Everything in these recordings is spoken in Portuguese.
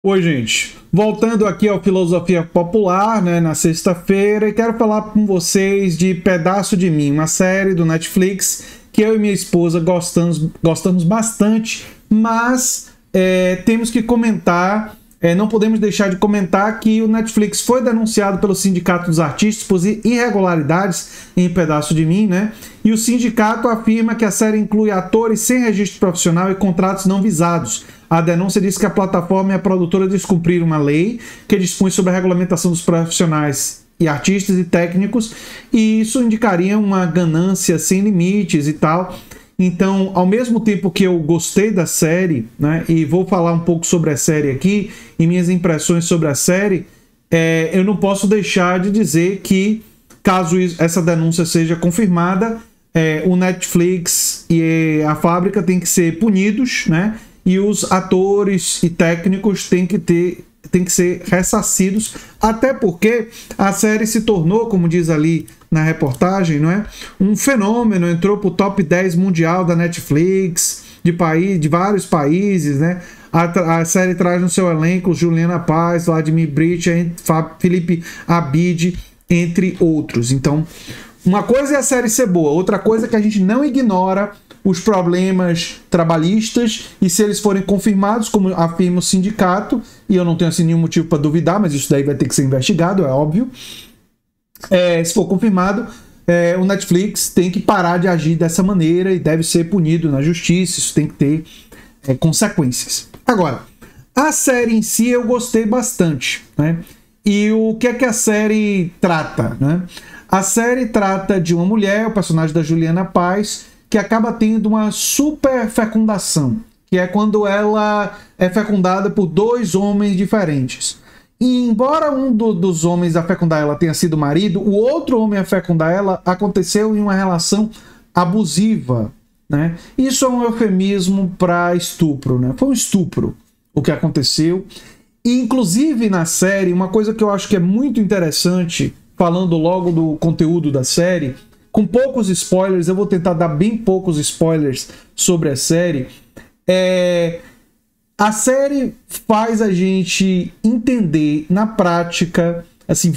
Oi, gente. Voltando aqui ao Filosofia Popular, né, na sexta-feira, e quero falar com vocês de Pedaço de Mim, uma série do Netflix que eu e minha esposa gostamos bastante, mas temos que comentar, não podemos deixar de comentar que o Netflix foi denunciado pelo Sindicato dos Artistas por irregularidades em Pedaço de Mim, né? E o sindicato afirma que a série inclui atores sem registro profissional e contratos não visados. A denúncia diz que a plataforma e a produtora descumpriram uma lei que dispõe sobre a regulamentação dos profissionais e artistas e técnicos, e isso indicaria uma ganância sem limites e tal. Então, ao mesmo tempo que eu gostei da série, né, e vou falar um pouco sobre a série aqui, e minhas impressões sobre a série, eu não posso deixar de dizer que, caso essa denúncia seja confirmada, o Netflix e a fábrica têm que ser punidos, né? E os atores e técnicos têm que ser ressarcidos, até porque a série se tornou, como diz ali na reportagem, não é? Um fenômeno, entrou para o top 10 mundial da Netflix, de vários países, né? A série traz no seu elenco Juliana Paz, Vladimir Brich, Felipe Abid, entre outros. Então, uma coisa é a série ser boa, outra coisa é que a gente não ignora os problemas trabalhistas, e se eles forem confirmados, como afirma o sindicato, e eu não tenho assim nenhum motivo para duvidar, mas isso daí vai ter que ser investigado, é óbvio. Se for confirmado, o Netflix tem que parar de agir dessa maneira e deve ser punido na justiça, isso tem que ter consequências. Agora, a série em si eu gostei bastante, né? E o que é que a série trata, né? A série trata de uma mulher, o personagem da Juliana Paz, que acaba tendo uma super fecundação, que é quando ela é fecundada por dois homens diferentes. E embora um dos homens a fecundar ela tenha sido o marido, o outro homem a fecundar ela aconteceu em uma relação abusiva, né? Isso é um eufemismo para estupro, né? Foi um estupro o que aconteceu. E inclusive na série, uma coisa que eu acho que é muito interessante, falando logo do conteúdo da série, com poucos spoilers, eu vou tentar dar bem poucos spoilers sobre a série. A série faz a gente entender na prática, assim,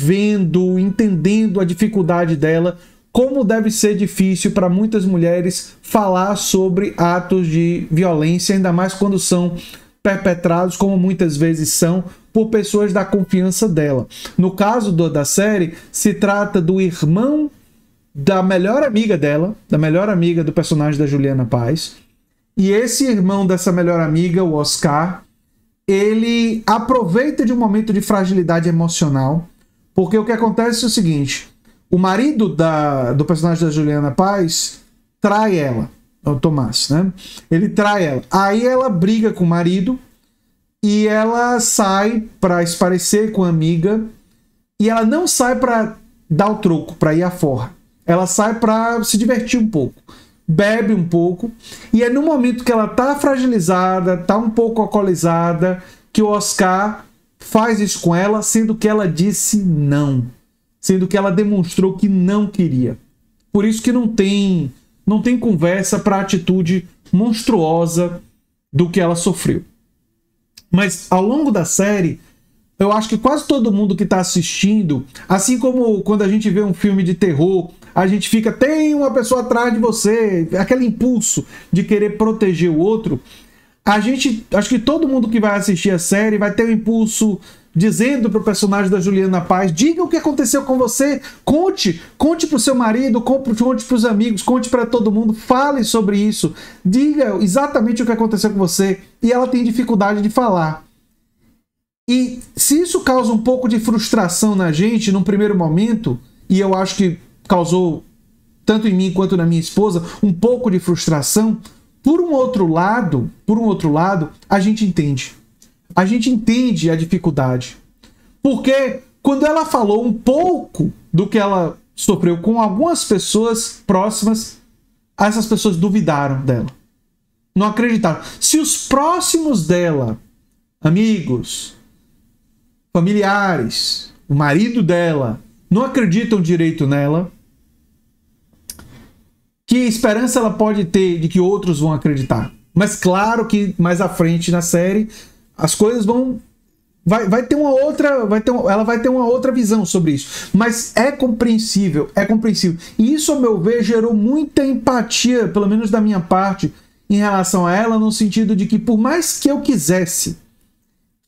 entendendo a dificuldade dela, como deve ser difícil para muitas mulheres falar sobre atos de violência, ainda mais quando são perpetrados, como muitas vezes são, por pessoas da confiança dela. No caso da série, se trata do irmão da melhor amiga dela, da melhor amiga do personagem da Juliana Paz. E esse irmão dessa melhor amiga, o Oscar, ele aproveita de um momento de fragilidade emocional, porque o que acontece é o seguinte: o marido do personagem da Juliana Paz trai ela, o Tomás, né? Ele trai ela. Aí ela briga com o marido e ela sai para esparecer com a amiga, e ela não sai para dar o troco, para ir à forra. Ela sai para se divertir um pouco, bebe um pouco, e é no momento que ela tá fragilizada, tá um pouco alcoolizada, que o Oscar faz isso com ela, sendo que ela disse não, sendo que ela demonstrou que não queria. Por isso que não tem conversa para a atitude monstruosa do que ela sofreu. Mas ao longo da série, eu acho que quase todo mundo que está assistindo, assim como quando a gente vê um filme de terror, a gente fica, tem uma pessoa atrás de você, aquele impulso de querer proteger o outro, acho que todo mundo que vai assistir a série vai ter um impulso dizendo para o personagem da Juliana Paz, diga o que aconteceu com você, conte para o seu marido, conte para os amigos, conte para todo mundo, fale sobre isso, diga exatamente o que aconteceu com você, e ela tem dificuldade de falar. E se isso causa um pouco de frustração na gente num primeiro momento, e eu acho que causou, tanto em mim quanto na minha esposa, um pouco de frustração, por um outro lado, a gente entende. A gente entende a dificuldade. Porque quando ela falou um pouco do que ela sofreu com algumas pessoas próximas, essas pessoas duvidaram dela. Não acreditaram. Se os próximos dela, amigos, familiares, o marido dela, não acreditam direito nela, que esperança ela pode ter de que outros vão acreditar? Mas claro que mais à frente na série as coisas vão vai ter uma outra, ela vai ter uma outra visão sobre isso. Mas é compreensível, é compreensível. E isso, ao meu ver, gerou muita empatia, pelo menos da minha parte, em relação a ela, no sentido de que, por mais que eu quisesse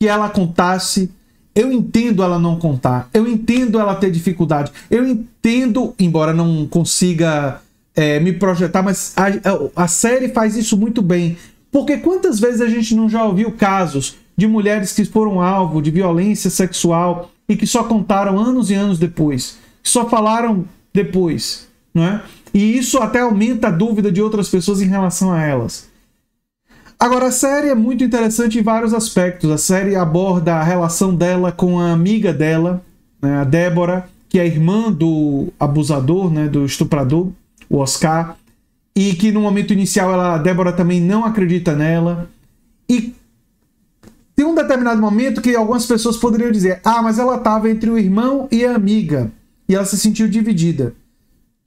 que ela contasse, eu entendo ela não contar, eu entendo ela ter dificuldade, eu entendo, embora não consiga me projetar, mas a série faz isso muito bem. Porque quantas vezes a gente não já ouviu casos de mulheres que foram alvo de violência sexual e que só contaram anos e anos depois, que só falaram depois, não é? E isso até aumenta a dúvida de outras pessoas em relação a elas. Agora, a série é muito interessante em vários aspectos. A série aborda a relação dela com a amiga dela, né, a Débora, que é irmã do abusador, né, do estuprador, o Oscar, e que no momento inicial a Débora também não acredita nela. E tem um determinado momento que algumas pessoas poderiam dizer: ah, mas ela estava entre o irmão e a amiga, e ela se sentiu dividida.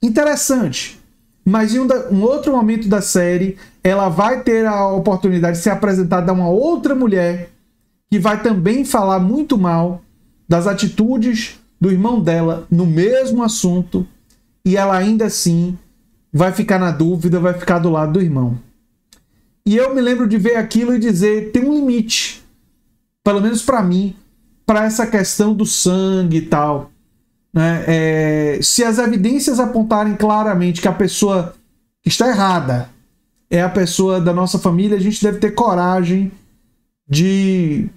Interessante. Mas em um outro momento da série, ela vai ter a oportunidade de ser apresentada a uma outra mulher que vai também falar muito mal das atitudes do irmão dela no mesmo assunto, e ela ainda assim vai ficar na dúvida, vai ficar do lado do irmão. E eu me lembro de ver aquilo e dizer: tem um limite, pelo menos para mim, para essa questão do sangue e tal. Né? Se as evidências apontarem claramente que a pessoa que está errada é a pessoa da nossa família, a gente deve ter coragem de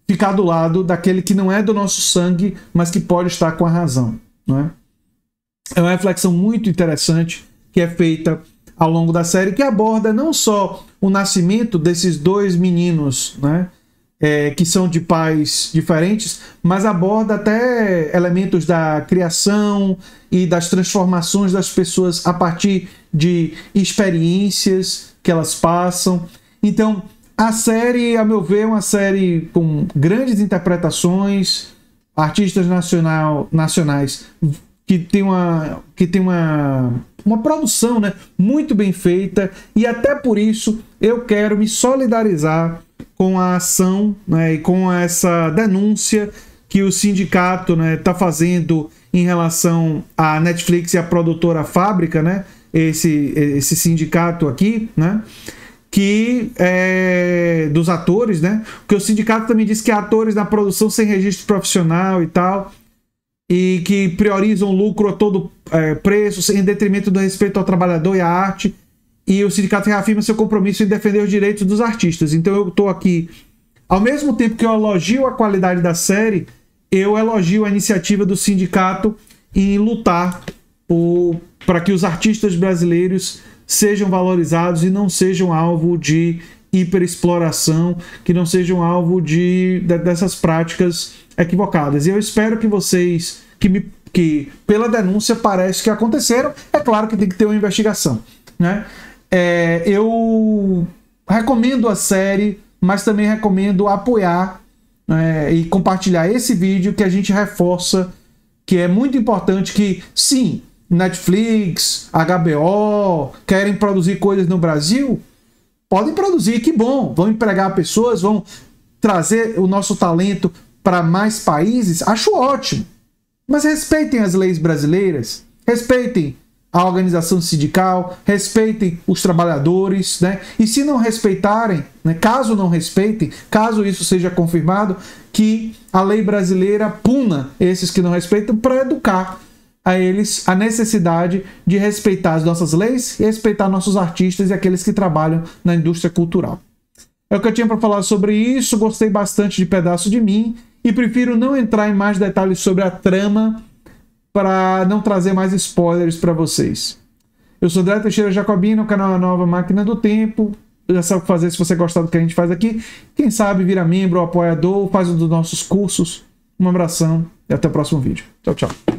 ficar do lado daquele que não é do nosso sangue, mas que pode estar com a razão. Né? É uma reflexão muito interessante que é feita ao longo da série, que aborda não só o nascimento desses dois meninos, né, que são de pais diferentes, mas aborda até elementos da criação e das transformações das pessoas a partir de experiências que elas passam. Então, a série, a meu ver, é uma série com grandes interpretações, artistas nacionais que tem uma produção, né, muito bem feita, e até por isso eu quero me solidarizar com a ação, né, e com essa denúncia que o sindicato está fazendo em relação à Netflix e à produtora Fábrica, né, esse sindicato aqui, né, que dos atores, né, porque o sindicato também diz que atores na produção sem registro profissional e tal, e que priorizam o lucro a todo preço, em detrimento do respeito ao trabalhador e à arte, e o sindicato reafirma seu compromisso em defender os direitos dos artistas. Então eu estou aqui, ao mesmo tempo que eu elogio a qualidade da série, eu elogio a iniciativa do sindicato em lutar para que os artistas brasileiros sejam valorizados e não sejam alvo de hiperexploração, que não sejam alvo dessas práticas equivocadas. E eu espero que vocês, que pela denúncia parece que aconteceram, é claro que tem que ter uma investigação, né? Eu recomendo a série, mas também recomendo apoiar e compartilhar esse vídeo, que a gente reforça que é muito importante que, sim, Netflix, HBO querem produzir coisas no Brasil, podem produzir, que bom, vão empregar pessoas, vão trazer o nosso talento para mais países, acho ótimo. Mas respeitem as leis brasileiras, respeitem a organização sindical, respeitem os trabalhadores, né? E se não respeitarem, né, caso não respeitem, caso isso seja confirmado, que a lei brasileira puna esses que não respeitam, para educar a eles a necessidade de respeitar as nossas leis e respeitar nossos artistas e aqueles que trabalham na indústria cultural. É o que eu tinha para falar sobre isso. Gostei bastante de Pedaço de Mim e prefiro não entrar em mais detalhes sobre a trama para não trazer mais spoilers para vocês. Eu sou André Teixeira Jacobino, o canal A Nova Máquina do Tempo. Já sabe o que fazer se você gostar do que a gente faz aqui. Quem sabe vira membro ou apoiador, faz um dos nossos cursos. Um abração e até o próximo vídeo. Tchau, tchau.